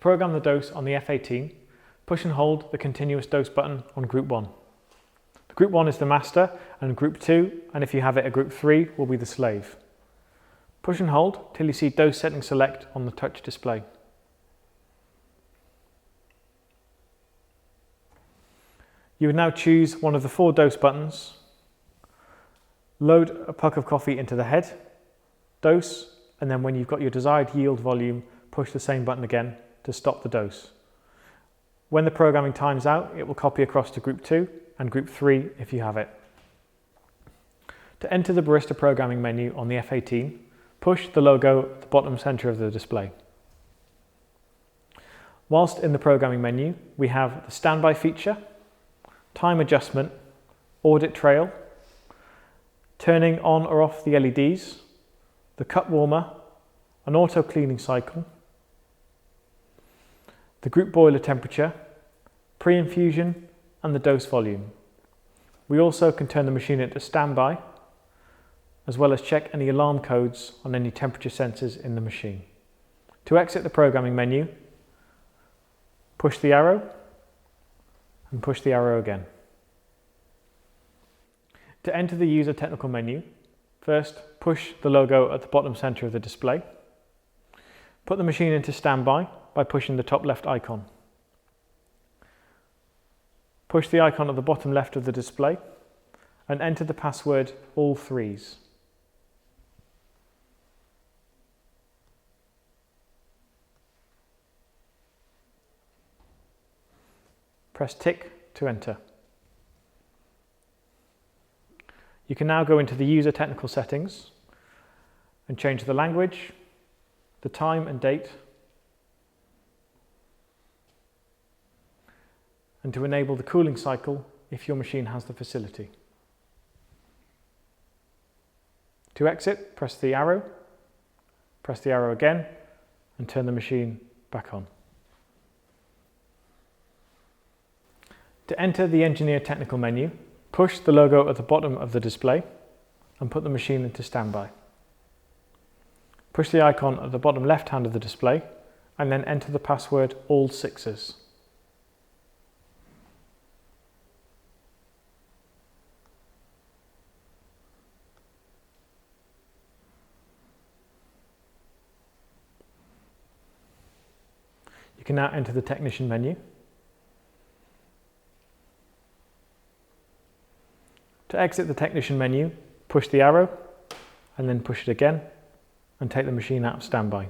program the dose on the F18, push and hold the continuous dose button on group 1. The group 1 is the master and group 2, and if you have it a group 3, will be the slave. Push and hold till you see dose setting select on the touch display. You would now choose one of the 4 dose buttons, load a puck of coffee into the head, dose, and then when you've got your desired yield volume, push the same button again to stop the dose. When the programming times out, it will copy across to group 2 and group 3 if you have it. To enter the Barista Programming menu on the F18, push the logo at the bottom center of the display. Whilst in the programming menu, we have the standby feature, time adjustment, audit trail, turning on or off the LEDs, the Cupwarmer, an auto cleaning cycle, the group boiler temperature, pre-infusion and the dose volume. We also can turn the machine into standby, as well as check any alarm codes on any temperature sensors in the machine. To exit the programming menu, push the arrow and push the arrow again. To enter the user technical menu, first push the logo at the bottom center of the display. Put the machine into standby by pushing the top left icon. Push the icon at the bottom left of the display and enter the password all threes. Press tick to enter. You can now go into the user technical settings and change the language, the time and date, and to enable the cooling cycle if your machine has the facility. To exit, press the arrow again, and turn the machine back on. To enter the Engineer Technical menu, push the logo at the bottom of the display and put the machine into standby. Push the icon at the bottom left hand of the display and then enter the password all sixes. You can now enter the Technician menu. To exit the Technician menu, push the arrow and then push it again and take the machine out of standby.